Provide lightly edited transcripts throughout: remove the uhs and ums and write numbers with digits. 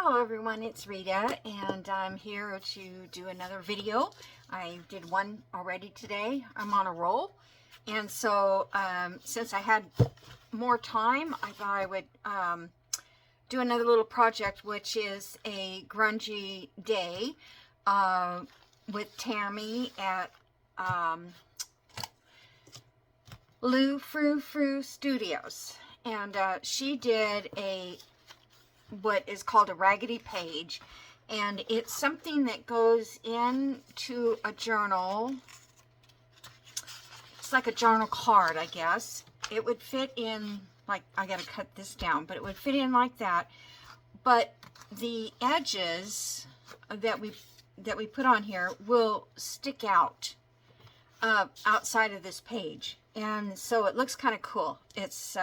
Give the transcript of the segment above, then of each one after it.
Hello everyone, it's Rita and I'm here to do another video. I did one already today. I'm on a roll, and so since I had more time, I thought I would do another little project, which is a grungy day with Tammy at froustudios, and she did what is called a raggedy page, and it's something that goes into a journal. It's like a journal card, I guess. It would fit in, like, I gotta cut this down, but it would fit in like that. But the edges that we put on here will stick out outside of this page, and so it looks kind of cool. It's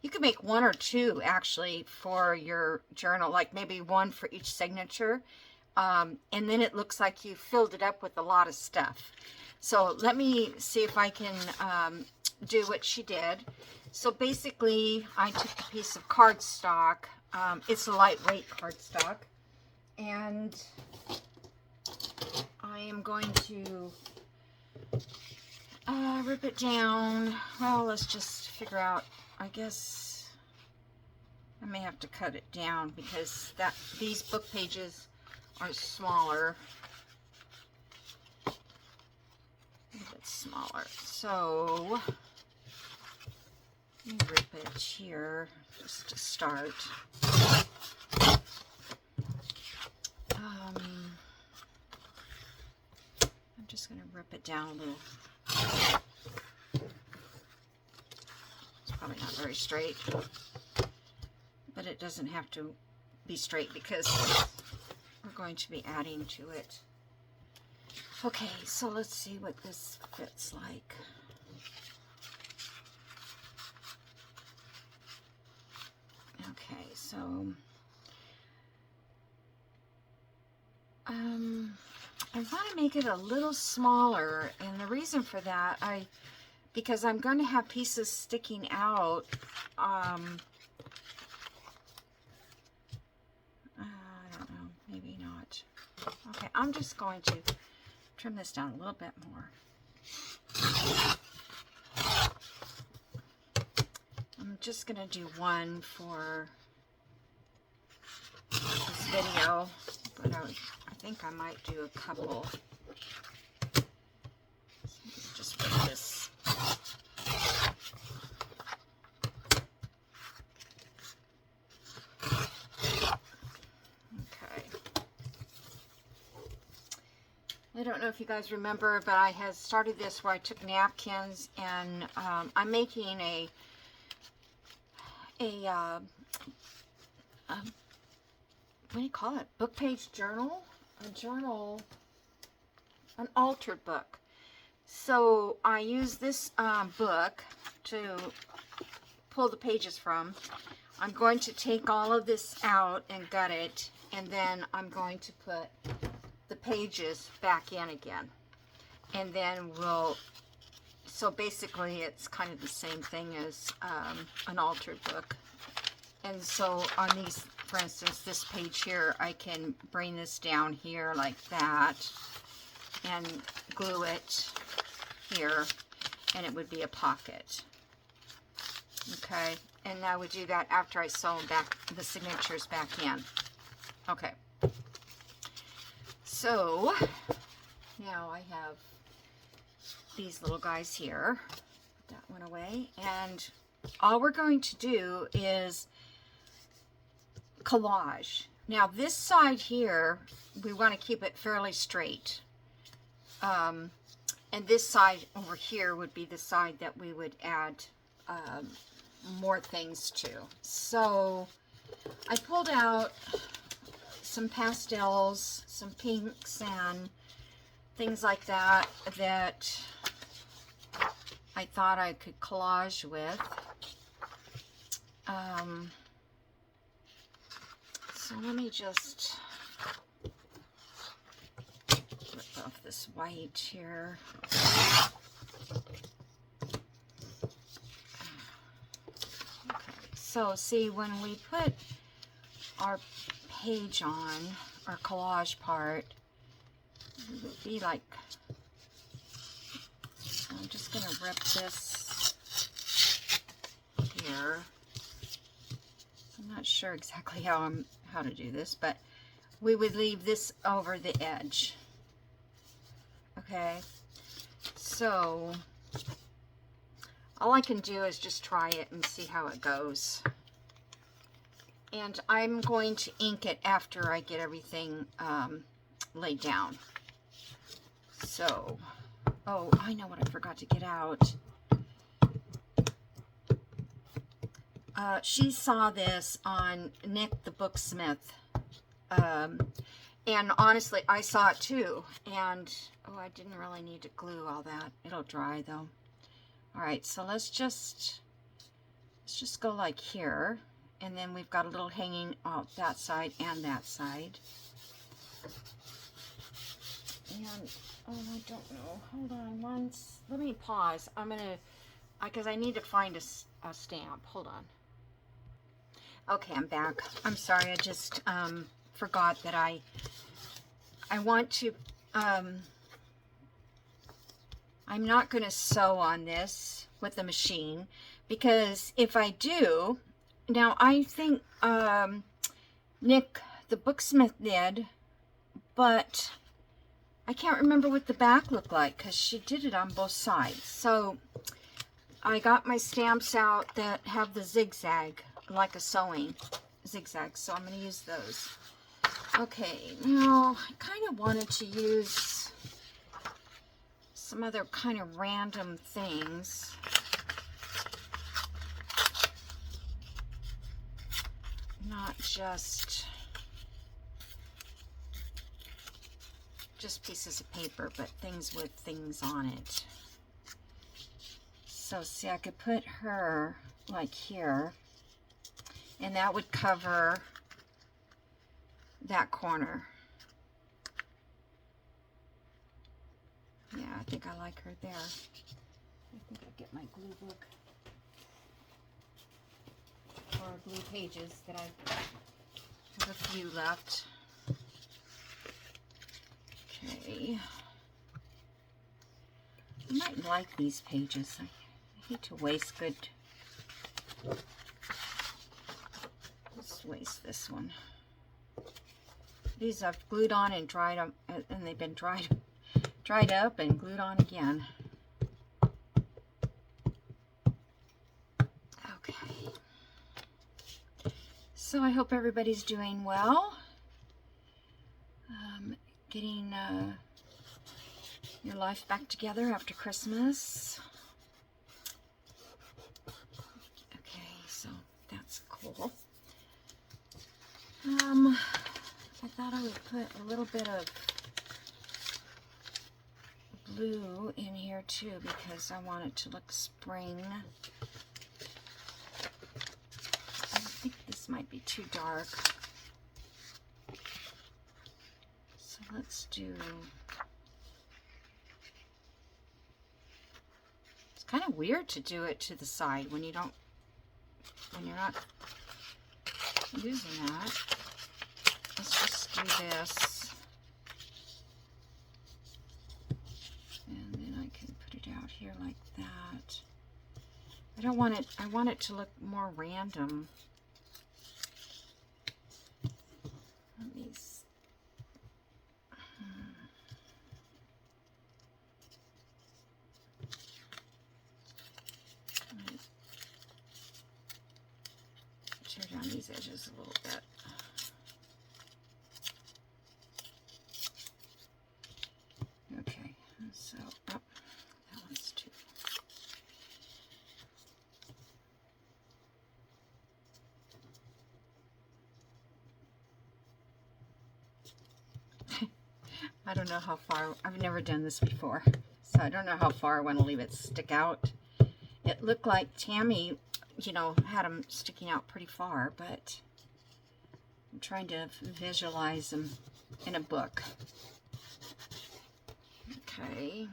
you can make one or two actually for your journal, like maybe one for each signature, and then it looks like you filled it up with a lot of stuff. So let me see if I can do what she did. So basically, I took a piece of cardstock. It's a lightweight cardstock, and I am going to rip it down. Well, let's just figure out, I guess I may have to cut it down because these book pages are smaller. A little bit smaller. So let me rip it here just to start. I'm just going to rip it down a little. It's probably not very straight, but it doesn't have to be straight because we're going to be adding to it. Okay, so let's see what this fits like. Okay, so I want to make it a little smaller, and the reason for that, because I'm going to have pieces sticking out. I don't know, maybe not. Okay, I'm just going to trim this down a little bit more. I'm just going to do one for this video, but I think I might do a couple. Just put this. Okay. I don't know if you guys remember, but I had started this where I took napkins, and I'm making a what do you call it? Book page journal? A journal, an altered book. So I use this book to pull the pages from. I'm going to take all of this out and gut it, and then I'm going to put the pages back in again. And then so basically it's kind of the same thing as an altered book. And so on these, for instance, this page here, I can bring this down here like that and glue it here, and it would be a pocket. Okay, and I would do that after I sew back the signatures back in. Okay, so now I have these little guys here. Put that one away, and all we're going to do is collage. Now this side here, we want to keep it fairly straight, and this side over here would be the side that we would add more things to. So I pulled out some pastels, some pinks and things like that that I thought I could collage with. So let me just rip off this white here. Okay, so see, when we put our page on, or collage part, it would be like, I'm just going to rip this here. I'm not sure exactly how to do this, but we would leave this over the edge. Okay, so all I can do is just try it and see how it goes. And I'm going to ink it after I get everything laid down. So, oh, I know what I forgot to get out. She saw this on Nick the Booksmith. And honestly, I saw it too. And, oh, I didn't really need to glue all that. It'll dry though. All right, so let's just go like here. And then we've got a little hanging out that side and that side. And, oh, I don't know. Hold on once. Let me pause. I'm going to, because I need to find a stamp. Hold on. Okay, I'm back. I'm sorry. I just forgot that I want to, I'm not going to sew on this with the machine, because if I do, now I think Nick the Booksmith did, but I can't remember what the back looked like because she did it on both sides. So I got my stamps out that have the zigzag, like a sewing zigzag, so I'm going to use those. Okay, now I kind of wanted to use some other kind of random things. Not just pieces of paper, but things with things on it. So see, I could put her like here, and that would cover that corner. Yeah, I think I like her there. I think I'll get my glue book, or glue pages that I have a few left. Okay. I might like these pages. I hate to waste good. Let's waste this one. These I've glued on and dried up, and they've been dried up and glued on again. Okay. So I hope everybody's doing well. Getting your life back together after Christmas. Okay, so that's cool. I thought I would put a little bit of blue in here too, because I want it to look spring. I think this might be too dark. So let's do, it's kind of weird to do it to the side when you're not using that. Let's just do this. And then I can put it out here like that. I don't want it, I want it to look more random. Let me see. Tear down these edges a little bit. Okay, so oh, that one's too. I don't know how far, I've never done this before, so I don't know how far I want to leave it stick out. It looked like Tammy, you know, had them sticking out pretty far, but I'm trying to visualize them in a book. Okay,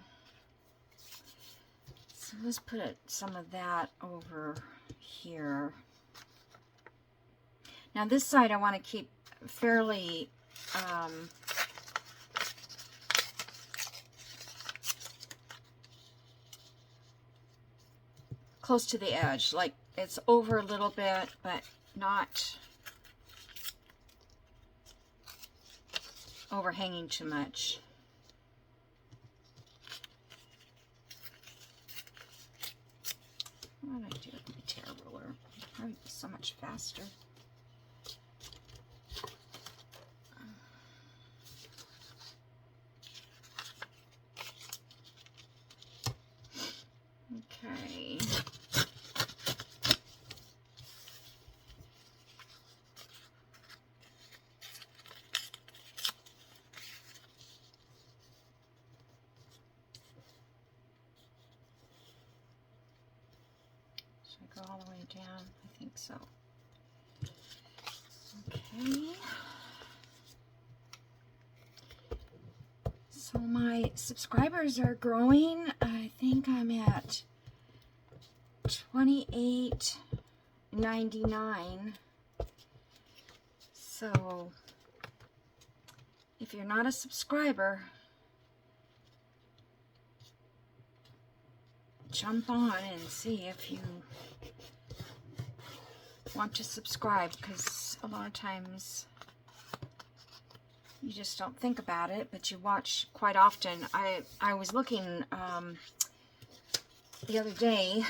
so let's put some of that over here. Now this side I want to keep fairly close to the edge. Like it's over a little bit, but not overhanging too much. What did I do with my tear ruler? That would be so much faster. Okay. Should I go all the way down? I think so. Okay. So my subscribers are growing. I think I'm at 28.99. So if you're not a subscriber, jump on and see if you want to subscribe, because a lot of times you just don't think about it, but you watch quite often. I was looking the other day.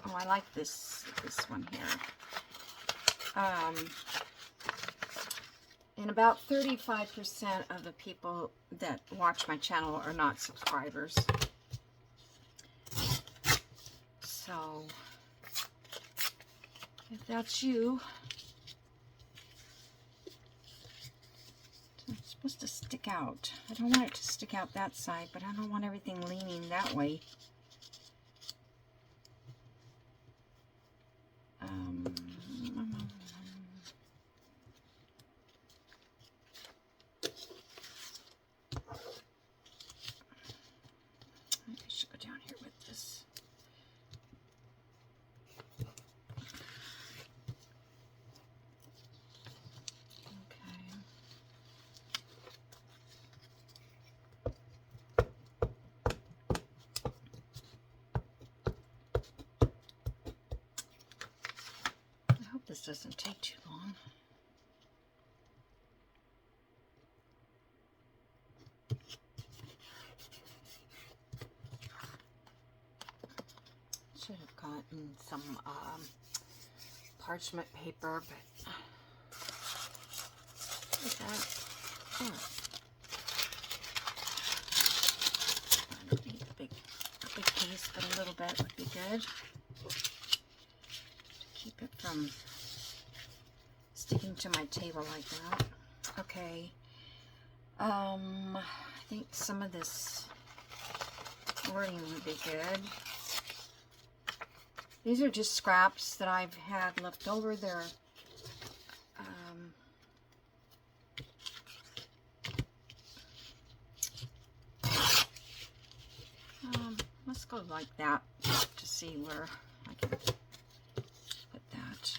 Oh, I like this one here. And about 35% of the people that watch my channel are not subscribers. So if that's you, it's supposed to stick out. I don't want it to stick out that side, but I don't want everything leaning that way. I should go down here with this. This doesn't take too long. Should have gotten some parchment paper, but what is that? Oh. I don't need a big piece, but a little bit would be good to keep it from sticking to my table like that. Okay. I think some of this wording would be good. These are just scraps that I've had left over. They're let's go like that to see where I can put that.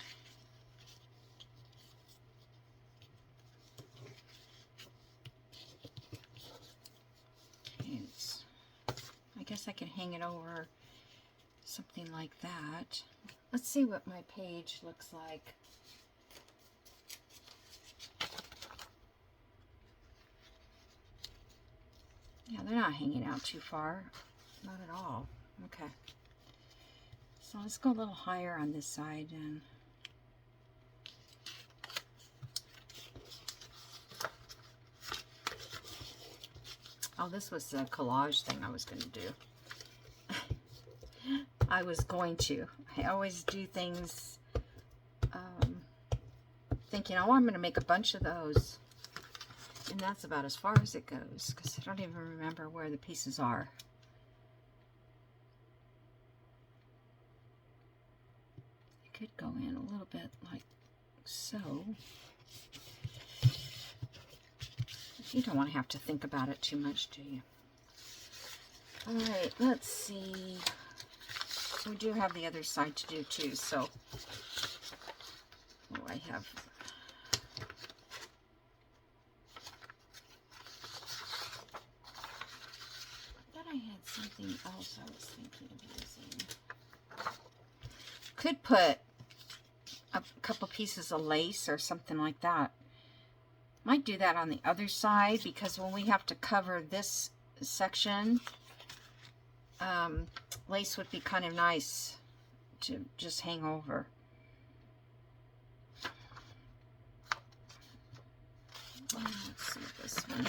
I guess I can hang it over something like that. Let's see what my page looks like. Yeah, they're not hanging out too far. Not at all. Okay. So let's go a little higher on this side and oh, this was a collage thing I was going to do. I always do things thinking, oh, I'm going to make a bunch of those. And that's about as far as it goes, because I don't even remember where the pieces are. I could go in a little bit like so. You don't want to have to think about it too much, do you? Alright, let's see. We do have the other side to do too, so I have something else I was thinking of using. Could put a couple pieces of lace or something like that. Might do that on the other side, because when we have to cover this section, lace would be kind of nice to just hang over. Let's see this one.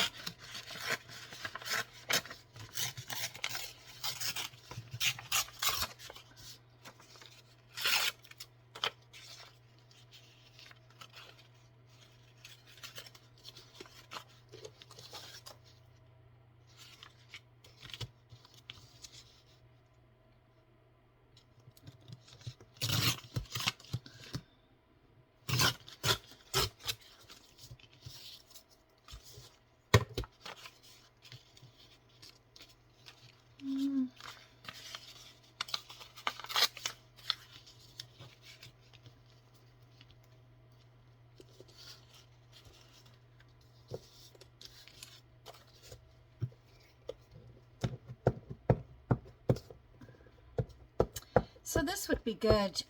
So this would be good,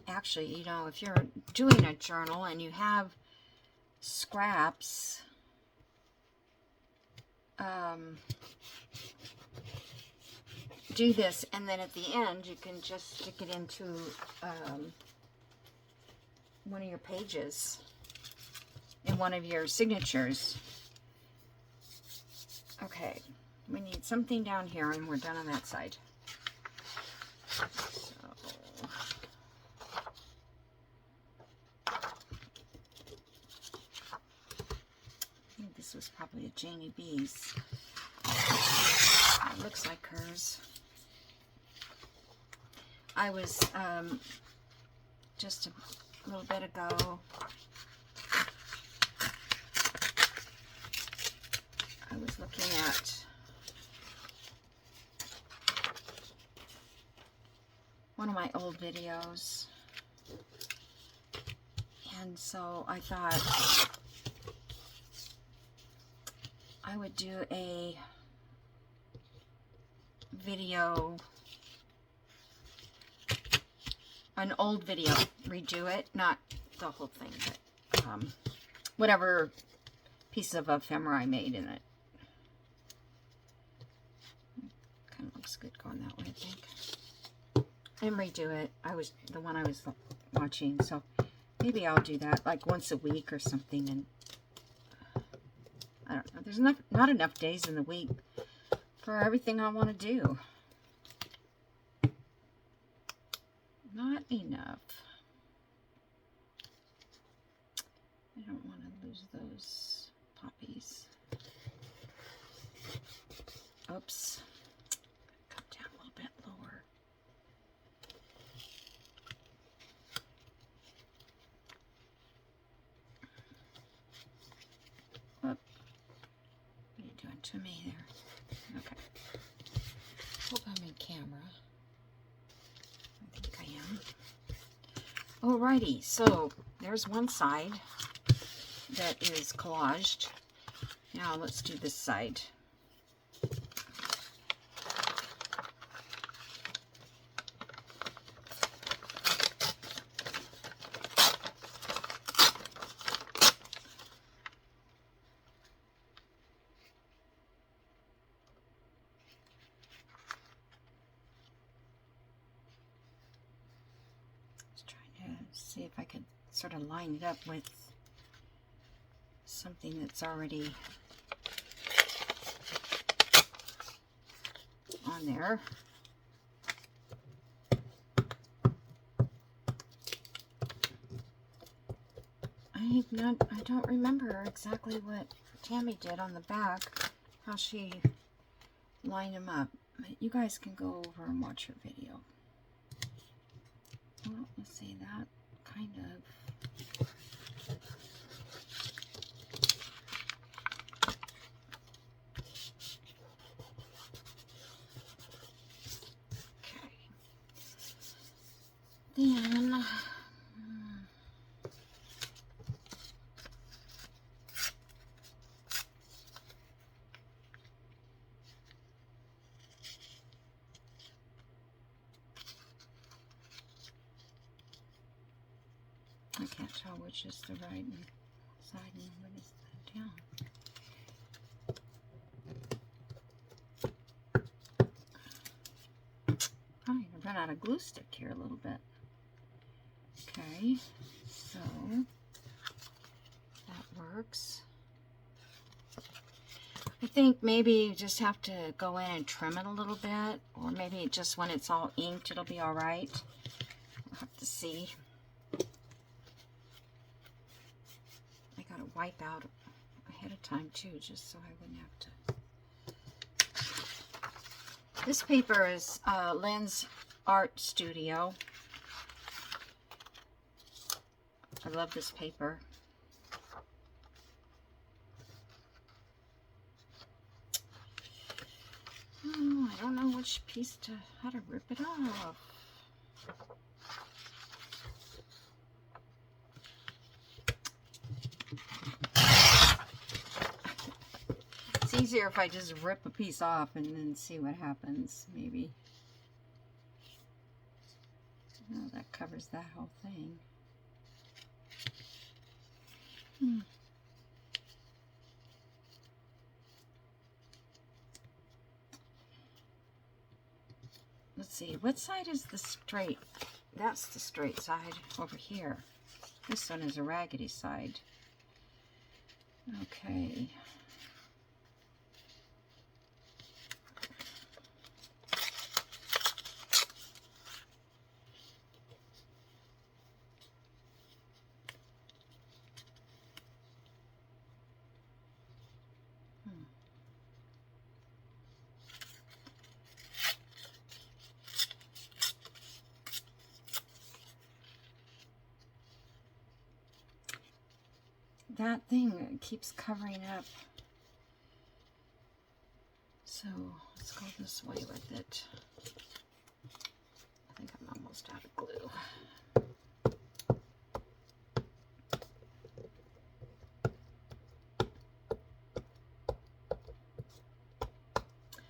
actually, you know, if you're doing a journal and you have scraps, do this, and then at the end you can just stick it into one of your pages, in one of your signatures. Okay, we need something down here, and we're done on that side. This was probably a Janie B's. It looks like hers. I was, just a little bit ago, I was looking at one of my old videos, and so I thought I would do a video, an old video, redo it, not the whole thing, but whatever piece of ephemera I made in it. Kind of looks good going that way, I think. And redo it. The one I was watching, so maybe I'll do that like once a week or something. And I don't know, there's not enough days in the week for everything I want to do. Not enough. I don't want to lose those poppies. Oops. Come down a little bit lower. Whoop. What are you doing to me there? Okay. Hope I'm in camera. I think I am. Alrighty, so there's one side that is collaged. Now let's do this side. See if I could sort of line it up with something that's already on there. I don't remember exactly what Tammy did on the back, how she lined them up. But you guys can go over and watch her video. Well, let's see, that kind of. Okay. Then I can't tell which is the right side and what is that down. I'm going to run out of glue stick here a little bit. Okay, so that works. I think maybe you just have to go in and trim it a little bit, or maybe just when it's all inked it'll be all right. We'll have to see. I gotta wipe out ahead of time too, just so I wouldn't have to. This paper is Lynn's Art Studio. I love this paper. Oh, I don't know which piece to, how to rip it off. It's easier if I just rip a piece off and then see what happens, maybe. Oh, that covers that whole thing. Let's see, what side is the straight? That's the straight side over here. This one is a raggedy side. Okay. That thing keeps covering up. So let's go this way with it. I think I'm almost out of glue.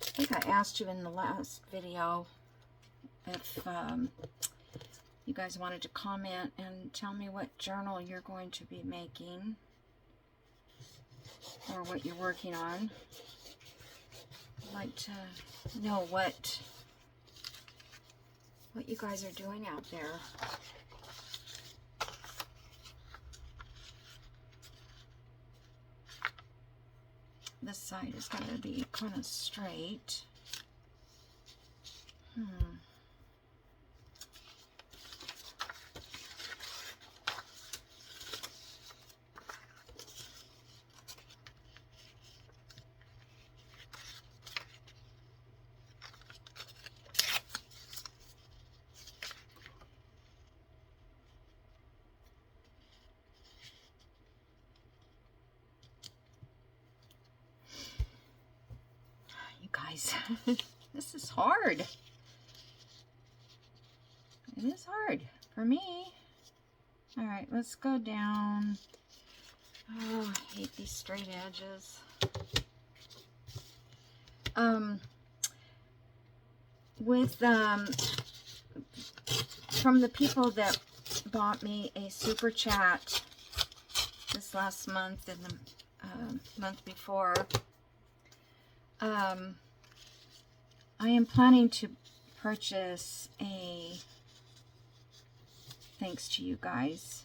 I think I asked you in the last video if you guys wanted to comment and tell me what journal you're going to be making or what you're working on. I'd like to know what you guys are doing out there. This side is going to be kind of straight. Guys, this is hard. It is hard for me. All right, let's go down. Oh, I hate these straight edges. From the people that bought me a super chat this last month and the month before, I am planning to purchase thanks to you guys,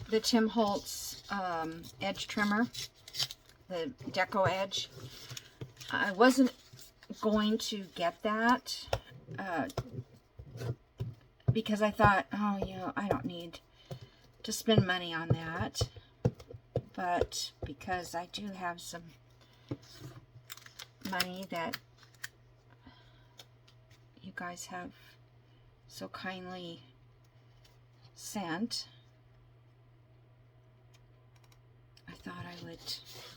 the Tim Holtz edge trimmer, the Deco Edge. I wasn't going to get that because I thought, oh, you know, I don't need to spend money on that. But because I do have some money that you guys have so kindly sent, I thought I would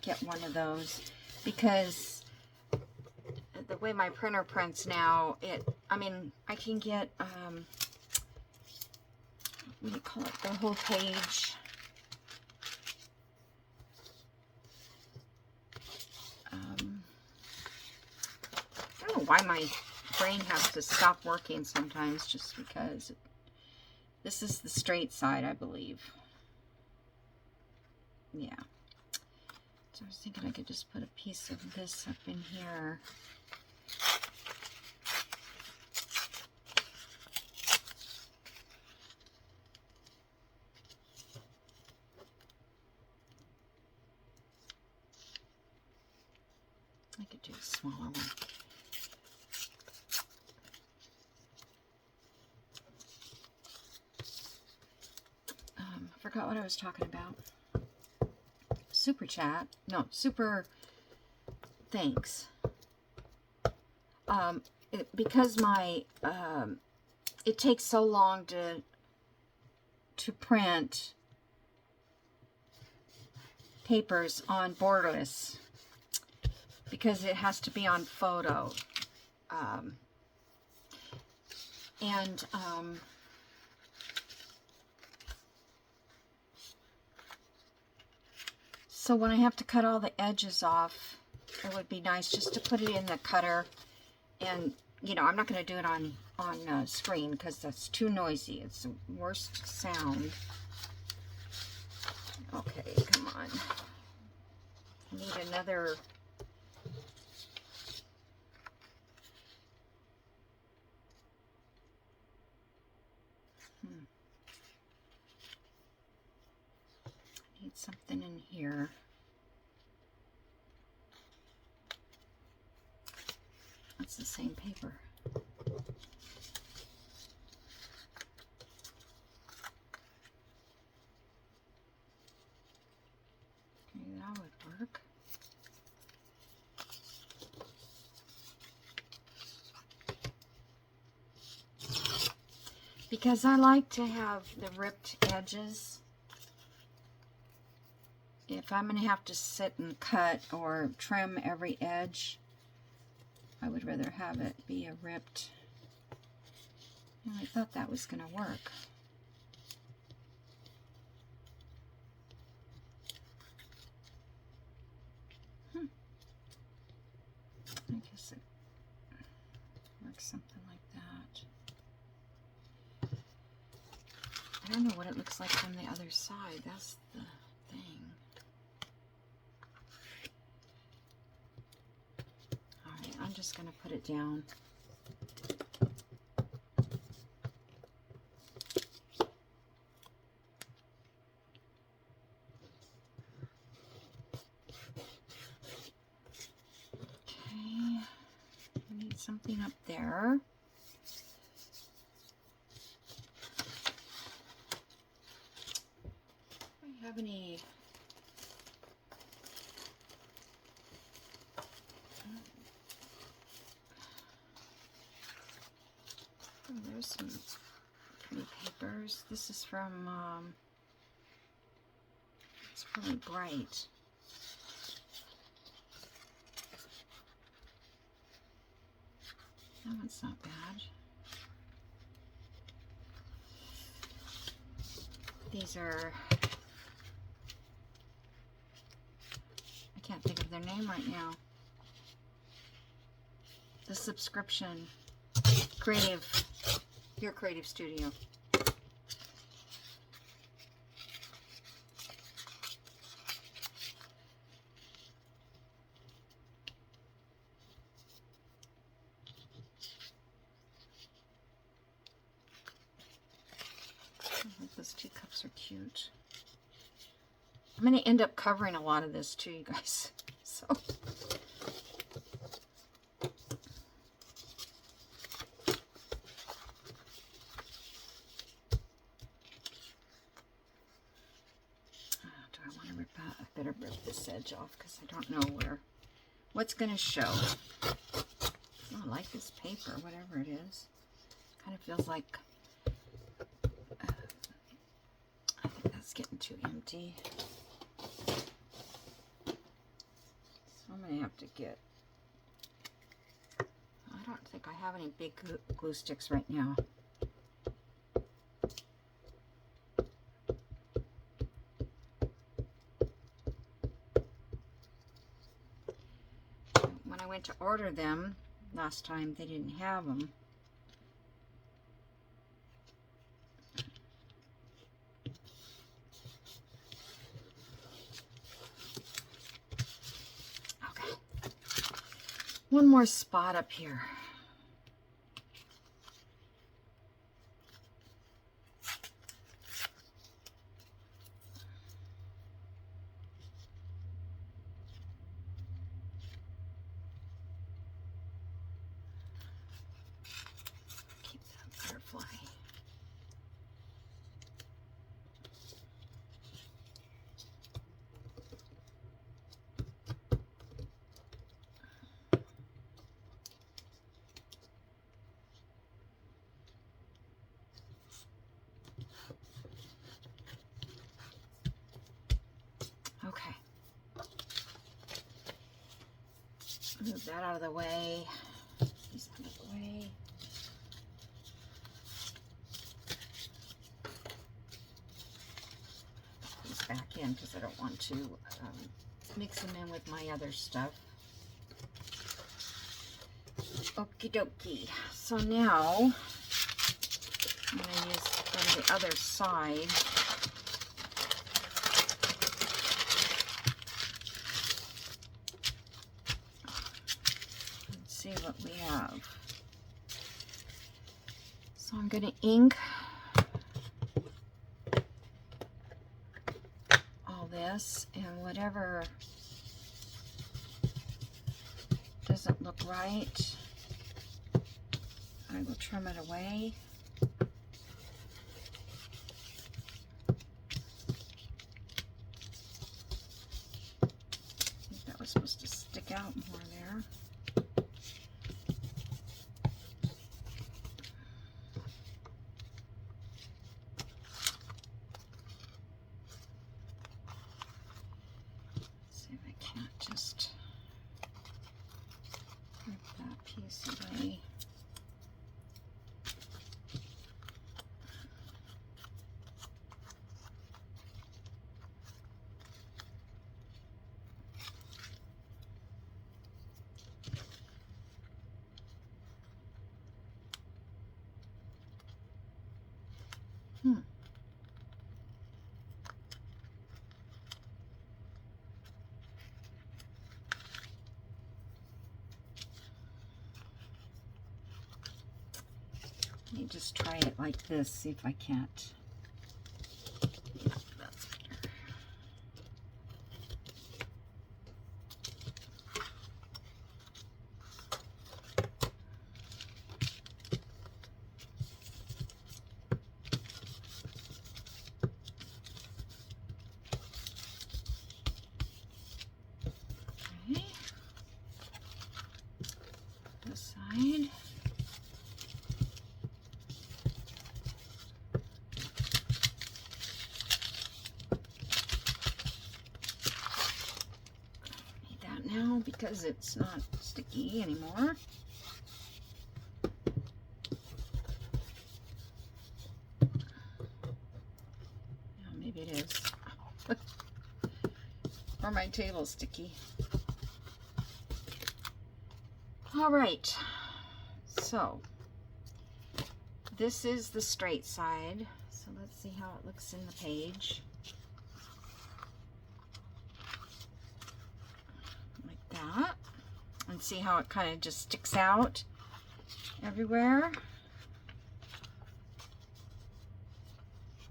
get one of those, because the way my printer prints now, I mean, I can get, what do you call it, the whole page. I don't know why my brain has to stop working sometimes just because this is the straight side, I believe. Yeah. So I was thinking I could just put a piece of this up in here. I could do a smaller one. I forgot what I was talking about. Super chat. No, super thanks. Because my it takes so long to print papers on borderless because it has to be on photo. So when I have to cut all the edges off, it would be nice just to put it in the cutter. And, you know, I'm not going to do it on screen because that's too noisy. It's the worst sound. Okay, come on. I need another... Need something in here. That's the same paper. Okay, that would work. Because I like to have the ripped edges. If I'm going to have to sit and cut or trim every edge, I would rather have it be a ripped. And I thought that was going to work. I guess it works something like that. I don't know what it looks like from the other side. That's the thing. I'm just going to put it down. Okay, we need something up there. Do I have any... Oh, there's some pretty papers. This is from, it's really bright. That one's not bad. These are, I can't think of their name right now. The subscription, your creative studio. Those teacups are cute. I'm going to end up covering a lot of this too, you guys. So. Do I want to rip out? I better rip this edge off because I don't know what's going to show. Oh, I like this paper, whatever it is. Kind of feels like I think that's getting too empty. So I'm going to have to get, I don't think I have any big glue sticks right now. When I went to order them, Last time they didn't have them. Okay. One more spot up here. Butterfly. Okay. Move that out of the way. These out of the way. Back in because I don't want to mix them in with my other stuff. Okie dokie. So now I'm going to use from the other side. Let's see what we have. So I'm going to ink this, and whatever doesn't look right, I will trim it away. I think that was supposed to stick out more there. Just rip that piece away. Let me just try it like this, see if I can't. That's better. Okay. This side. Now because it's not sticky anymore. Oh, maybe it is. Or my table's sticky. All right. So this is the straight side. So let's see how it looks in the page. That and see how it kind of just sticks out everywhere.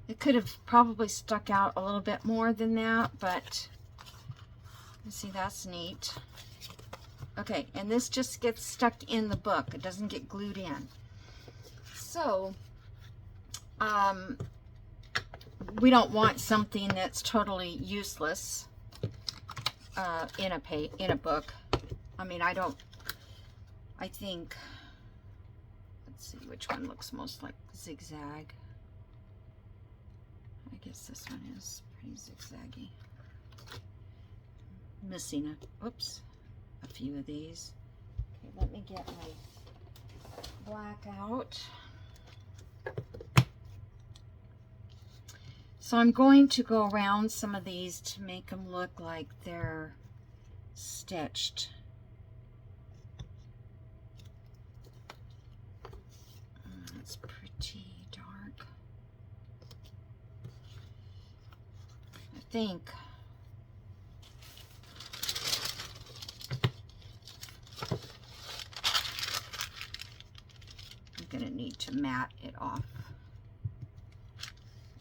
It could have probably stuck out a little bit more than that, but you see, that's neat. Okay, and this just gets stuck in the book. It doesn't get glued in. So we don't want something that's totally useless in a book. I mean, I think, let's see which one looks most like zigzag. I guess this one is pretty zigzaggy. Missing a few of these. Okay, let me get my black out. So I'm going to go around some of these to make them look like they're stitched. think. I'm going to need to mat it off.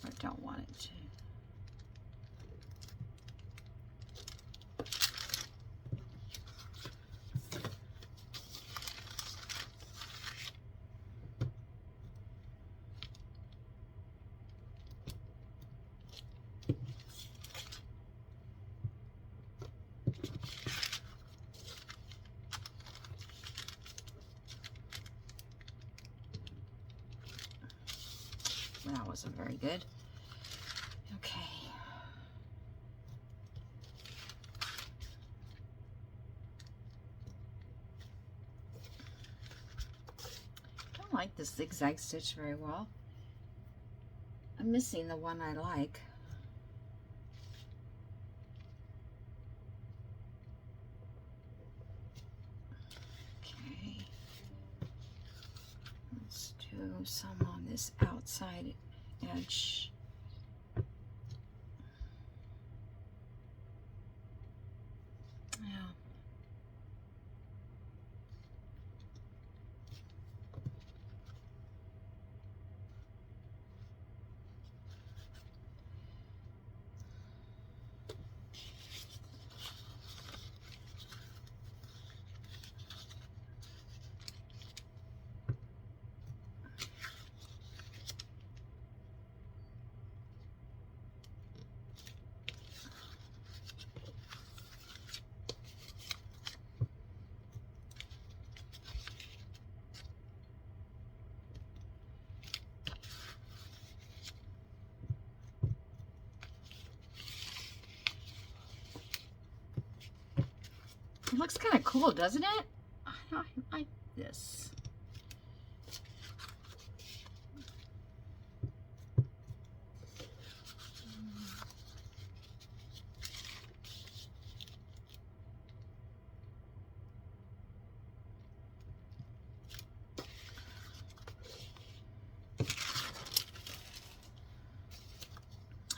I don't want it to. That wasn't very good. Okay. I don't like this zigzag stitch very well. I'm missing the one I like. Okay. Let's do some on this outside edge. Yeah. It looks kind of cool, doesn't it? I like this.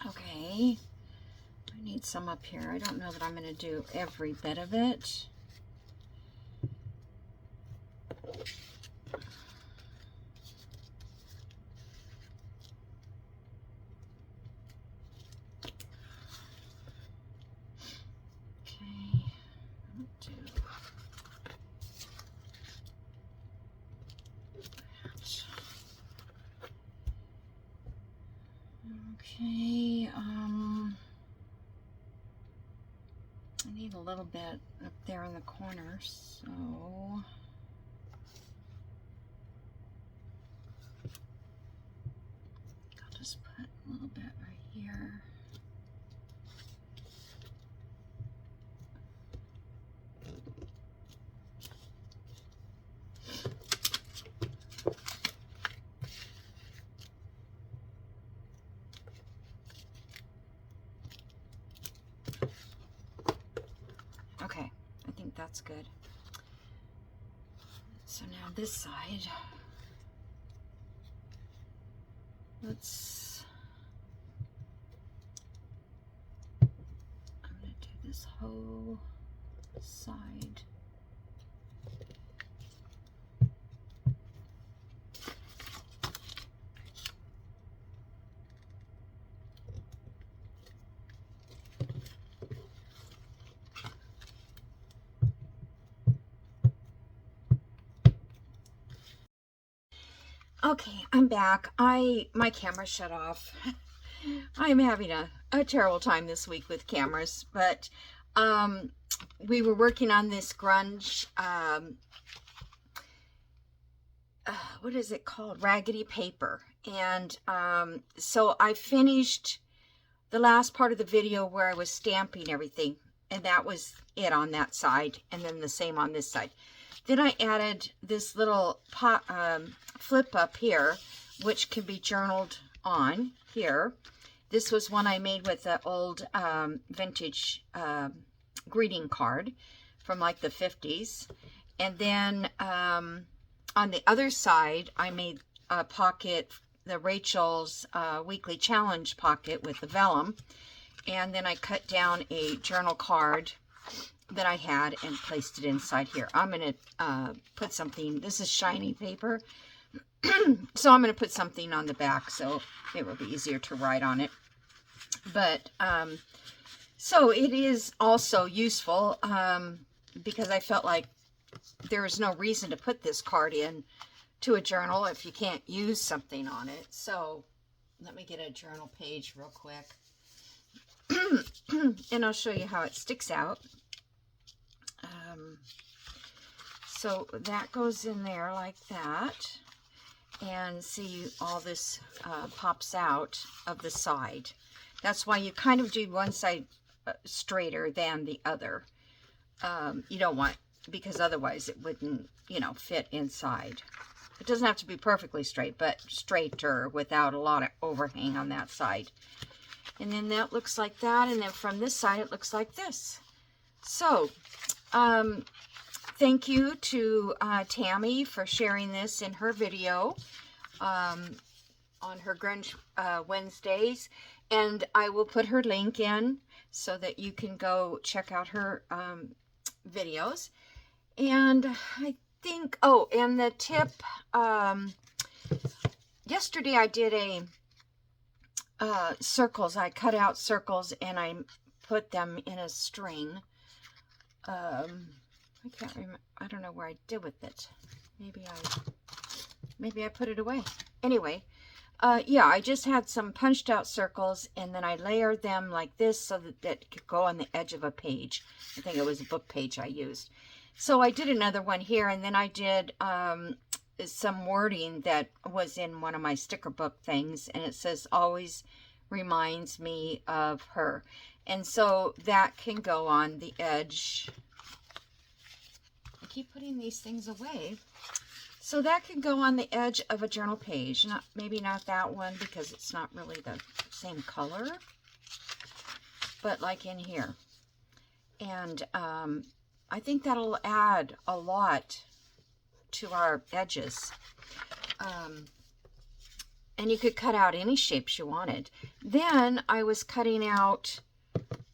Okay. I need some up here. I don't know that I'm going to do every bit of it. Okay, I need a little bit up there in the corner, so I'll just put a little bit right here. Okay, I think that's good. So now this side, I'm going to do this whole side. Okay, I'm back. My camera shut off. I'm having a terrible time this week with cameras, but we were working on this grunge, what is it called? Raggedy paper. And so I finished the last part of the video where I was stamping everything, and that was it on that side, and then the same on this side. Then I added this little flip up here, which can be journaled on here. This was one I made with an old vintage greeting card from like the 50s. And then on the other side, I made a pocket, the Rachel's weekly challenge pocket with the vellum. And then I cut down a journal card that I had and placed it inside here. I'm going to put something, this is shiny paper, so I'm going to put something on the back so it will be easier to write on it. But, so it is also useful because I felt like there is no reason to put this card in to a journal if you can't use something on it. So let me get a journal page real quick. And I'll show you how it sticks out. So that goes in there like that. And see, all this pops out of the side. That's why you kind of do one side straighter than the other. You don't want, because otherwise it wouldn't, you know, fit inside. It doesn't have to be perfectly straight, but straighter without a lot of overhang on that side. And then that looks like that, and then from this side it looks like this. So, thank you to Tammy for sharing this in her video on her Grunge Wednesdays. And I will put her link in so that you can go check out her videos. And I think, oh, and the tip, yesterday I did a circles. I cut out circles and I put them in a string. I can't remember. I don't know where I did with it. Maybe I put it away. Anyway, yeah, I just had some punched out circles and then I layered them like this so that it could go on the edge of a page. I think it was a book page I used. So I did another one here, and then I did some wording that was in one of my sticker book things, and it says, always reminds me of her. And so that can go on the edge. I keep putting these things away. So that can go on the edge of a journal page. Maybe not that one because it's not really the same color, but like in here. And I think that'll add a lot to our edges. And you could cut out any shapes you wanted. Then I was cutting out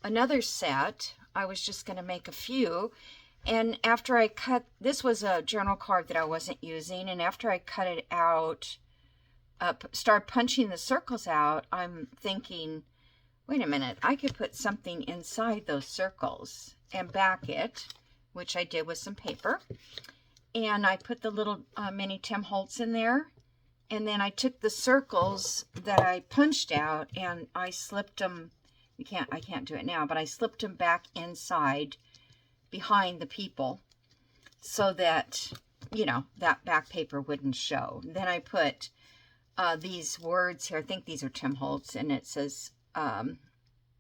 another set. I was just going to make a few. And after I cut, this was a journal card that I wasn't using. And after I cut it out, start punching the circles out, I'm thinking, wait a minute, I could put something inside those circles and back it, which I did with some paper. And I put the little mini Tim Holtz in there. And then I took the circles that I punched out and I slipped them. I can't do it now, but I slipped them back inside behind the people so that, you know, that back paper wouldn't show. Then I put these words here. I think these are Tim Holtz, and it says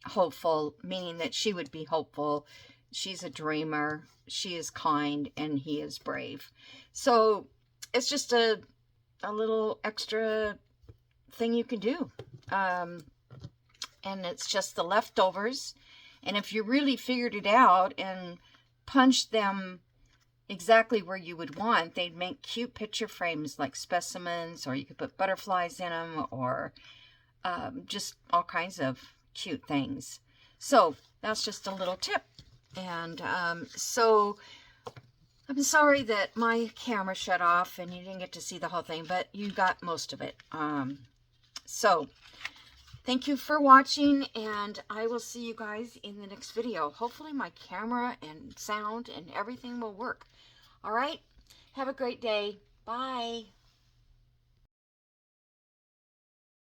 hopeful, meaning that she would be hopeful. She's a dreamer, she is kind, and he is brave. So it's just a little extra thing you can do. And it's just the leftovers. And if you really figured it out and punched them exactly where you would want, they'd make cute picture frames like specimens, or you could put butterflies in them, or just all kinds of cute things. So that's just a little tip. And so I'm sorry that my camera shut off and you didn't get to see the whole thing, but you got most of it. So thank you for watching, and I will see you guys in the next video. Hopefully my camera and sound and everything will work. All right, have a great day. Bye.